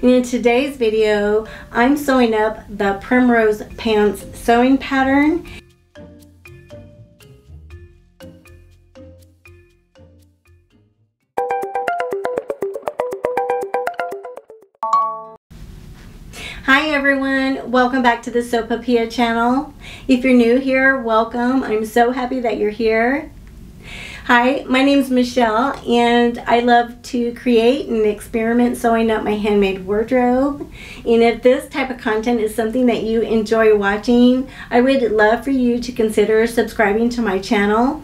In today's video, I'm sewing up the Primrose Pants sewing pattern. Hi everyone, welcome back to the Sewpapilla channel. If you're new here, welcome. I'm so happy that you're here. Hi, my name's Michelle and I love to create and experiment sewing up my handmade wardrobe. And if this type of content is something that you enjoy watching, I would love for you to consider subscribing to my channel.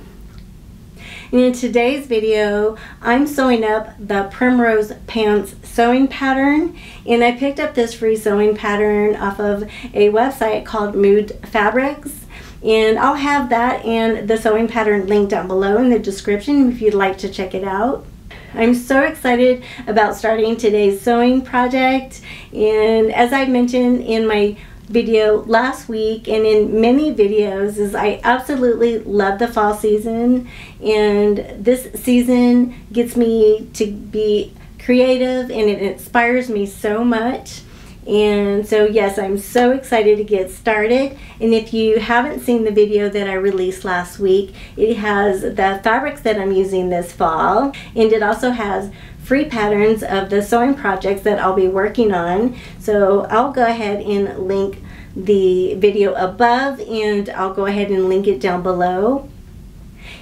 And in today's video, I'm sewing up the Primrose Pants sewing pattern, and I picked up this free sewing pattern off of a website called Mood Fabrics, and I'll have that and the sewing pattern linked down below in the description if you'd like to check it out. I'm so excited about starting today's sewing project, and as I mentioned in my video last week and in many videos, is I absolutely love the fall season, and this season gets me to be creative and it inspires me so much. And so yes, I'm so excited to get started. And if you haven't seen the video that I released last week, it has the fabrics that I'm using this fall, and it also has free patterns of the sewing projects that I'll be working on. So I'll go ahead and link the video above, and I'll go ahead and link it down below.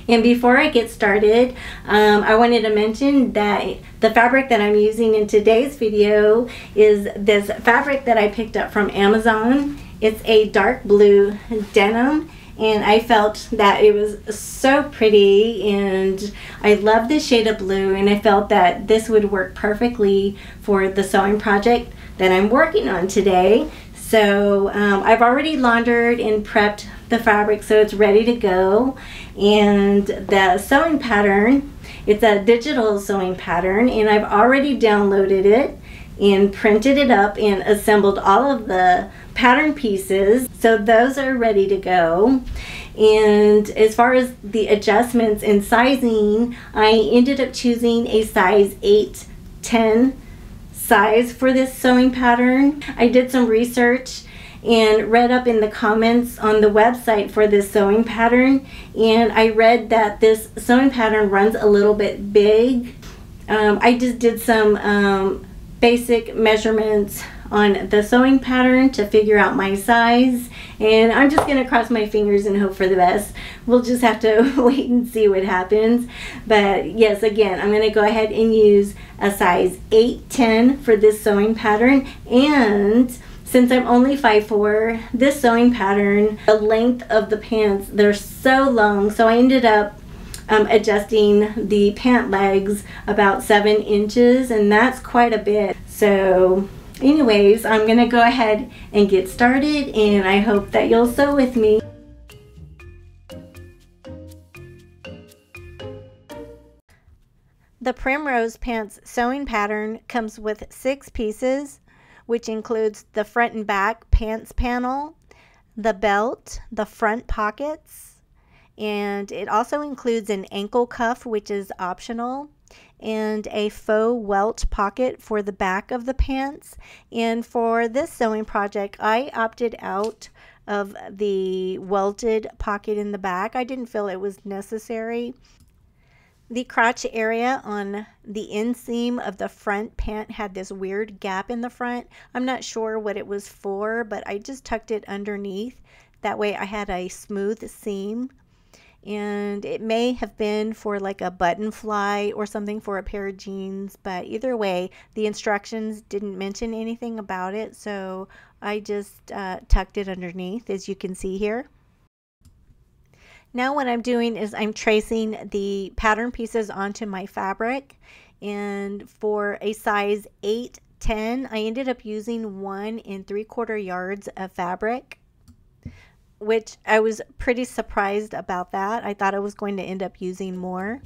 And before I get started, I wanted to mention that the fabric that I'm using in today's video is this fabric that I picked up from Amazon. It's a dark blue denim, and I felt that it was so pretty, and I love this shade of blue, and I felt that this would work perfectly for the sewing project that I'm working on today. So I've already laundered and prepped the fabric so it's ready to go. And the sewing pattern, it's a digital sewing pattern, and I've already downloaded it and printed it up and assembled all of the pattern pieces, so those are ready to go. And as far as the adjustments and sizing, I ended up choosing a size 8-10 size for this sewing pattern. I did some research and read up in the comments on the website for this sewing pattern, and I read that this sewing pattern runs a little bit big. I just did some basic measurements on the sewing pattern to figure out my size, and I'm just gonna cross my fingers and hope for the best. We'll just have to wait and see what happens. But yes, again, I'm gonna go ahead and use a size 8-10 for this sewing pattern. And since I'm only 5'4", this sewing pattern, the length of the pants, they're so long, so I ended up adjusting the pant legs about 7 inches, and that's quite a bit. So anyways, I'm gonna go ahead and get started, and I hope that you'll sew with me. The Primrose Pants sewing pattern comes with 6 pieces, which includes the front and back pants panel, the belt, the front pockets, and it also includes an ankle cuff, which is optional, and a faux welt pocket for the back of the pants. And for this sewing project, I opted out of the welted pocket in the back. I didn't feel it was necessary. The crotch area on the inseam of the front pant had this weird gap in the front. I'm not sure what it was for, but I just tucked it underneath. That way I had a smooth seam. And it may have been for like a button fly or something for a pair of jeans, but either way, the instructions didn't mention anything about it, so I just tucked it underneath, as you can see here. Now what I'm doing is I'm tracing the pattern pieces onto my fabric, and for a size 8-10, I ended up using 1 3/4 yards of fabric, which I was pretty surprised about that. I thought I was going to end up using more.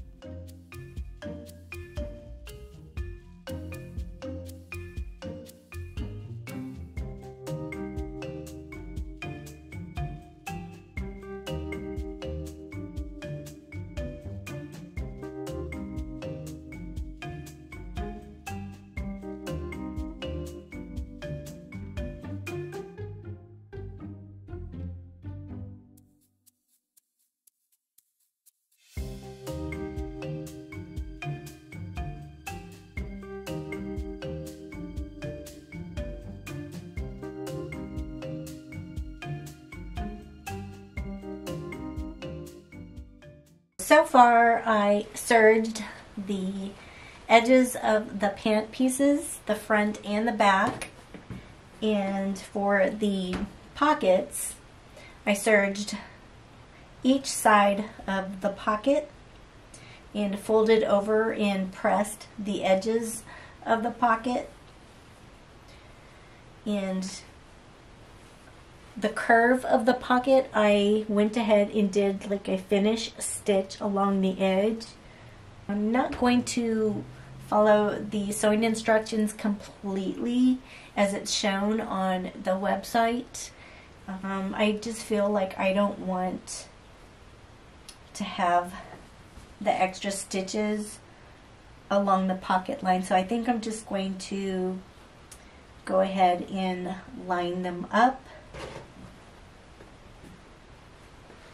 So far I serged the edges of the pant pieces, the front and the back, and for the pockets I serged each side of the pocket and folded over and pressed the edges of the pocket, and the curve of the pocket I went ahead and did like a finish stitch along the edge. I'm not going to follow the sewing instructions completely as it's shown on the website. I just feel like I don't want to have the extra stitches along the pocket line, so I think I'm just going to go ahead and line them up.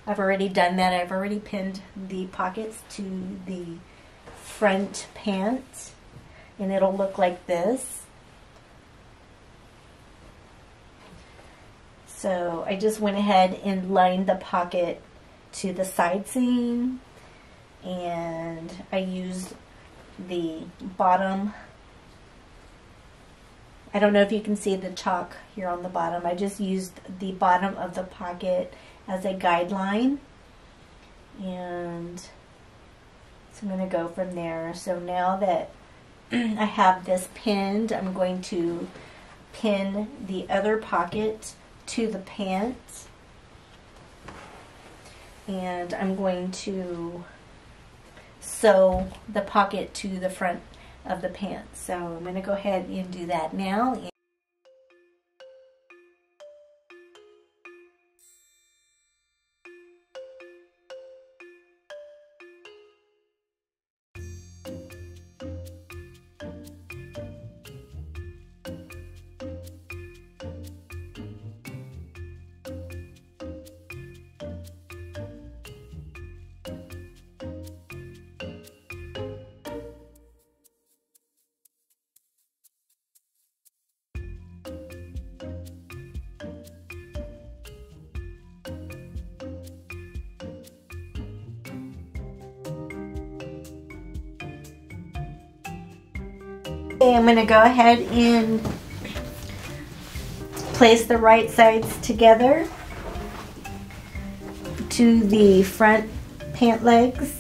I've already done that. I've already pinned the pockets to the front pants, and it'll look like this. So I just went ahead and lined the pocket to the side seam, and I used the bottom. I don't know if you can see the chalk here on the bottom. I just used the bottom of the pocket as a guideline, and so I'm going to go from there. So now that I have this pinned, I'm going to pin the other pocket to the pants, and I'm going to sew the pocket to the front of the pants. So I'm going to go ahead and do that now. Okay, I'm going to go ahead and place the right sides together to the front pant legs.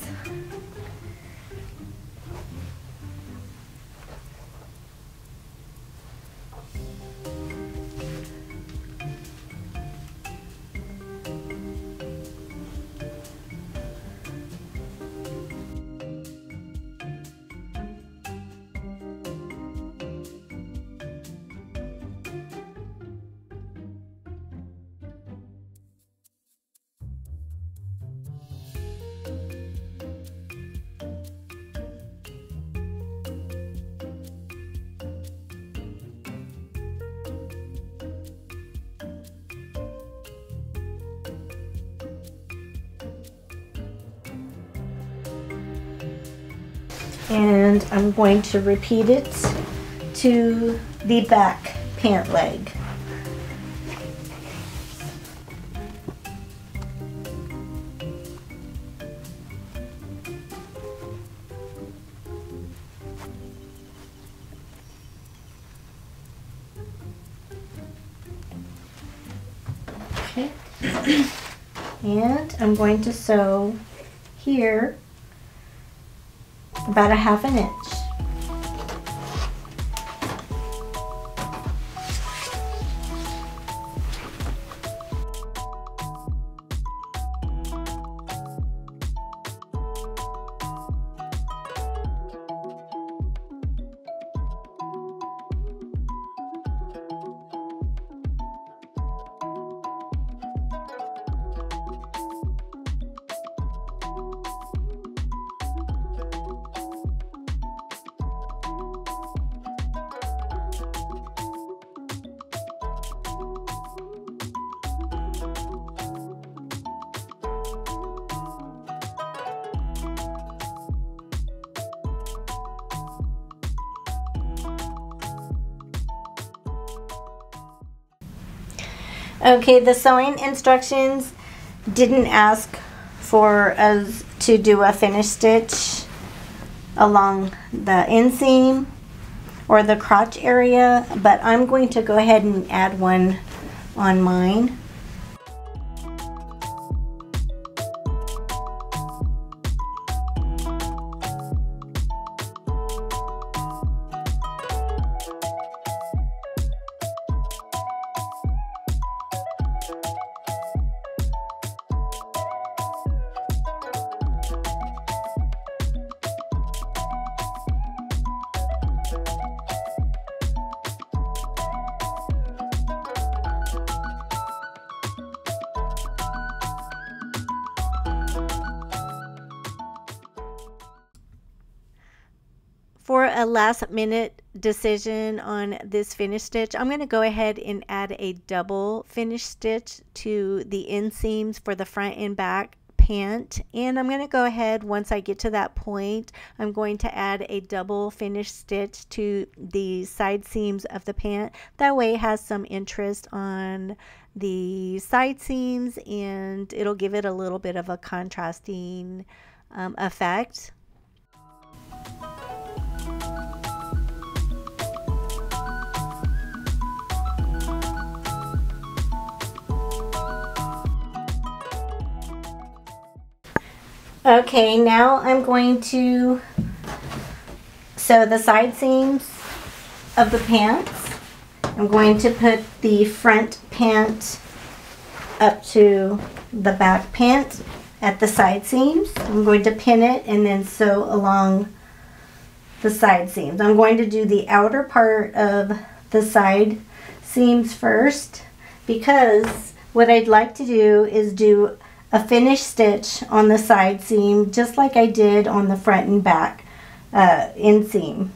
And I'm going to repeat it to the back pant leg. Okay. And I'm going to sew here about 1/2 inch. Okay, the sewing instructions didn't ask for us to do a finish stitch along the inseam or the crotch area, but I'm going to go ahead and add one on mine. For a last minute decision on this finish stitch, I'm going to go ahead and add a double finish stitch to the inseams for the front and back pant. And I'm going to go ahead, once I get to that point, I'm going to add a double finish stitch to the side seams of the pant. That way it has some interest on the side seams and it'll give it a little bit of a contrasting effect. Okay, now I'm going to sew the side seams of the pants. I'm going to put the front pant up to the back pant at the side seams. I'm going to pin it and then sew along the side seams. I'm going to do the outer part of the side seams first, because what I'd like to do is do a finish stitch on the side seam just like I did on the front and back inseam.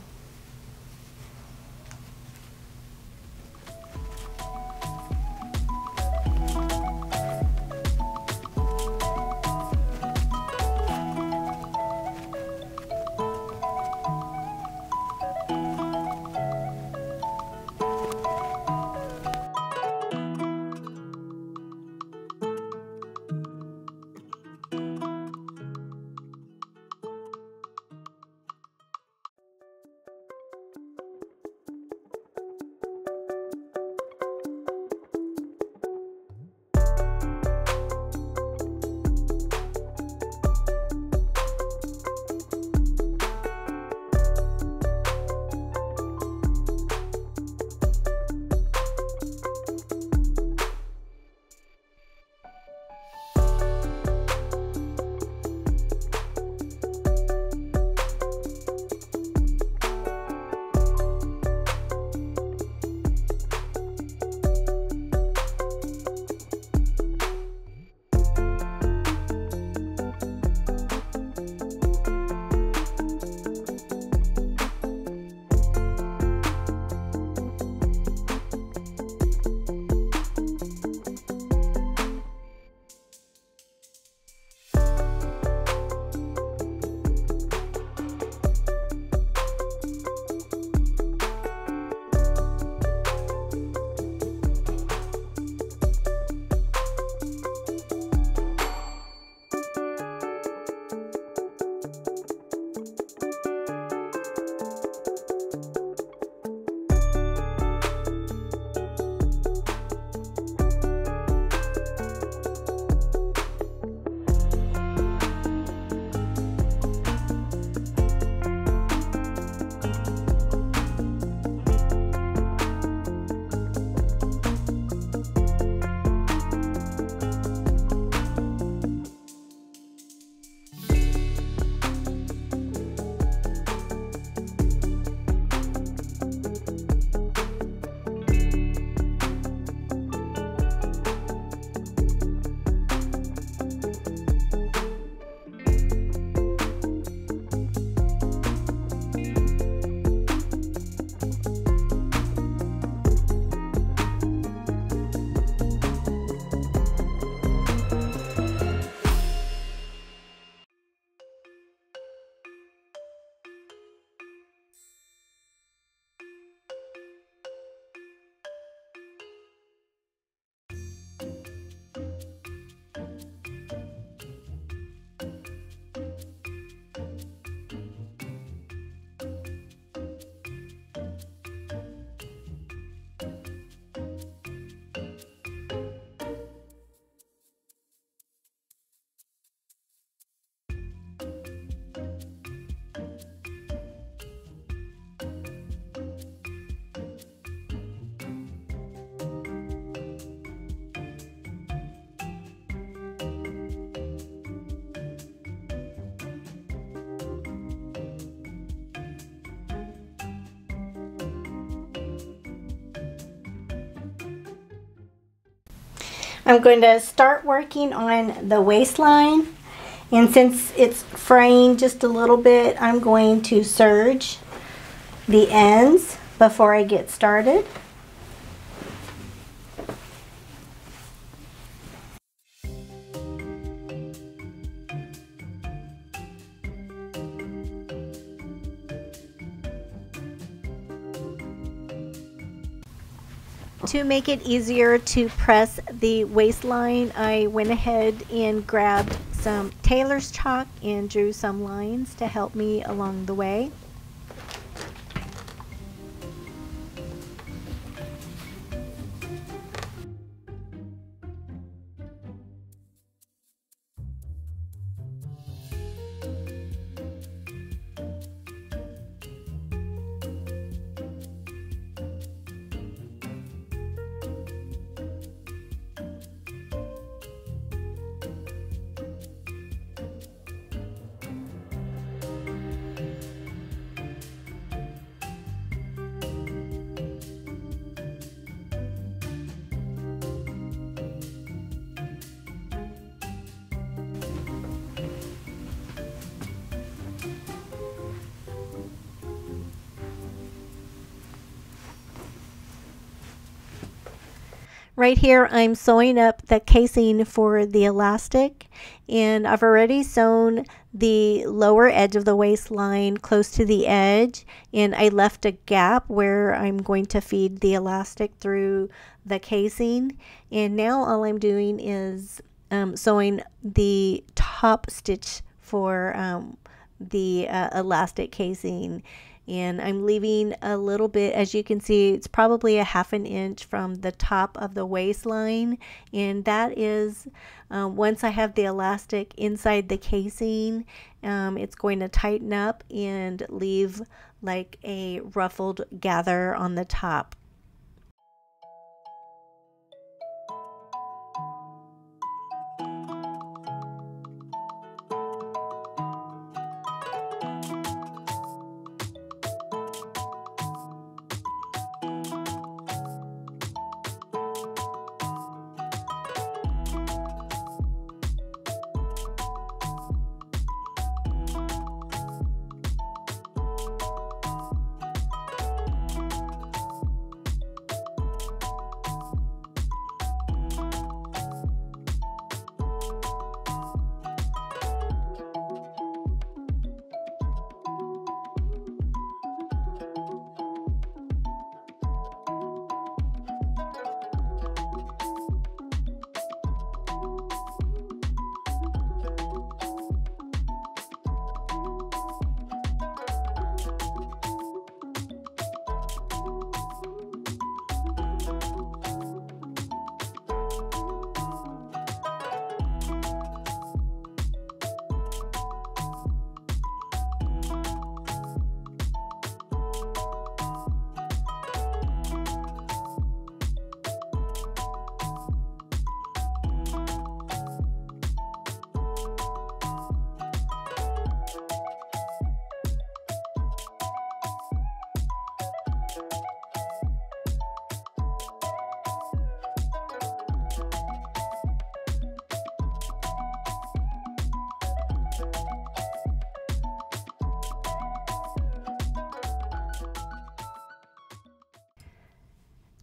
I'm going to start working on the waistline, and since it's fraying just a little bit, I'm going to serge the ends before I get started. To make it easier to press the waistline, I went ahead and grabbed some tailor's chalk and drew some lines to help me along the way. Right here, I'm sewing up the casing for the elastic, and I've already sewn the lower edge of the waistline close to the edge, and I left a gap where I'm going to feed the elastic through the casing. And now all I'm doing is sewing the top stitch for the elastic casing. And I'm leaving a little bit, as you can see, it's probably a ½ inch from the top of the waistline, and that is once I have the elastic inside the casing, it's going to tighten up and leave like a ruffled gather on the top.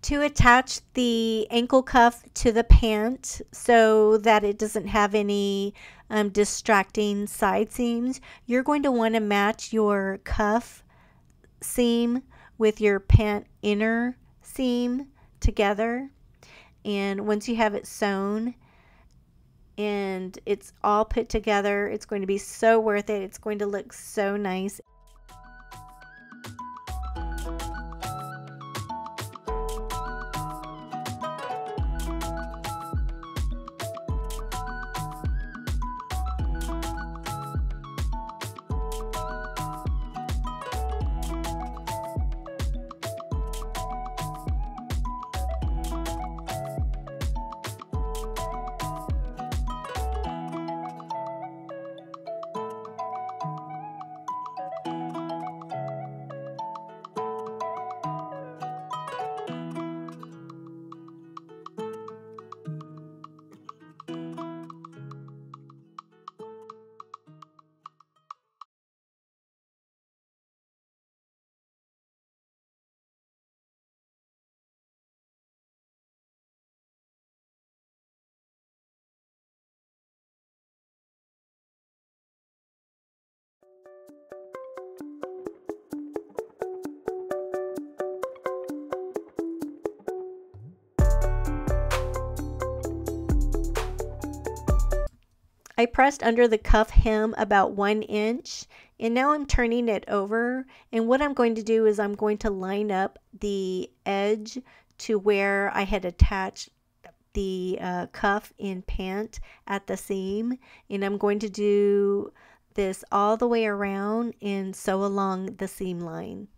To attach the ankle cuff to the pant so that it doesn't have any distracting side seams, you're going to want to match your cuff seam with your pant inner seam together. And once you have it sewn and it's all put together, it's going to be so worth it. It's going to look so nice. I pressed under the cuff hem about 1 inch, and now I'm turning it over, and what I'm going to do is I'm going to line up the edge to where I had attached the cuff and pant at the seam, and I'm going to do this all the way around and sew along the seam line.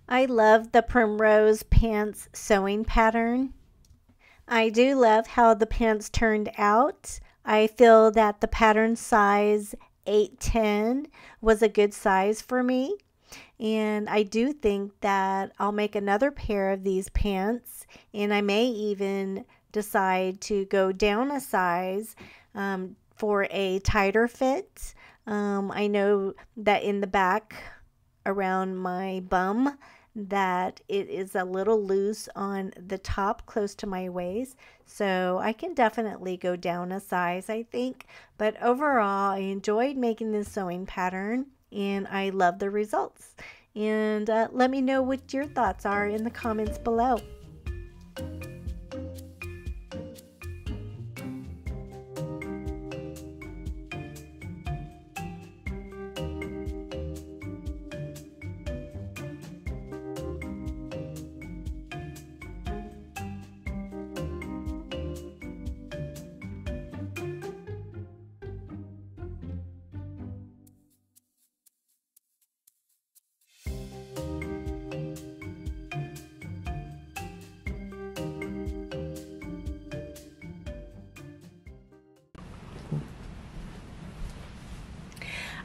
I love the Primrose Pants sewing pattern. I do love how the pants turned out. I feel that the pattern size 8-10 was a good size for me. And I do think that I'll make another pair of these pants, and I may even decide to go down a size for a tighter fit. I know that in the back around my bum that it is a little loose on the top close to my waist, so I can definitely go down a size, I think. But overall, I enjoyed making this sewing pattern and I love the results. And let me know what your thoughts are in the comments below.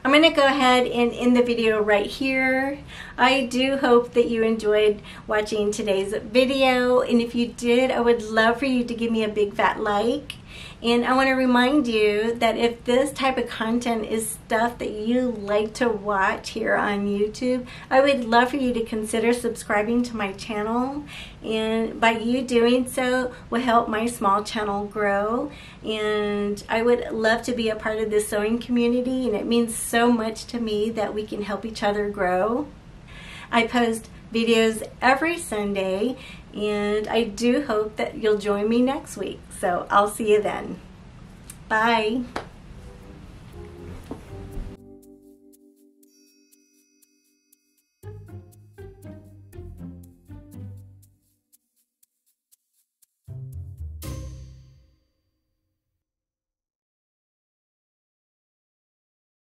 I'm going to go ahead and end the video right here. I do hope that you enjoyed watching today's video, and if you did, I would love for you to give me a big fat like. And I want to remind you that if this type of content is stuff that you like to watch here on YouTube, I would love for you to consider subscribing to my channel. And by you doing so will help my small channel grow. And I would love to be a part of this sewing community, and it means so much to me that we can help each other grow. I post videos every Sunday, and I do hope that you'll join me next week. So I'll see you then. Bye.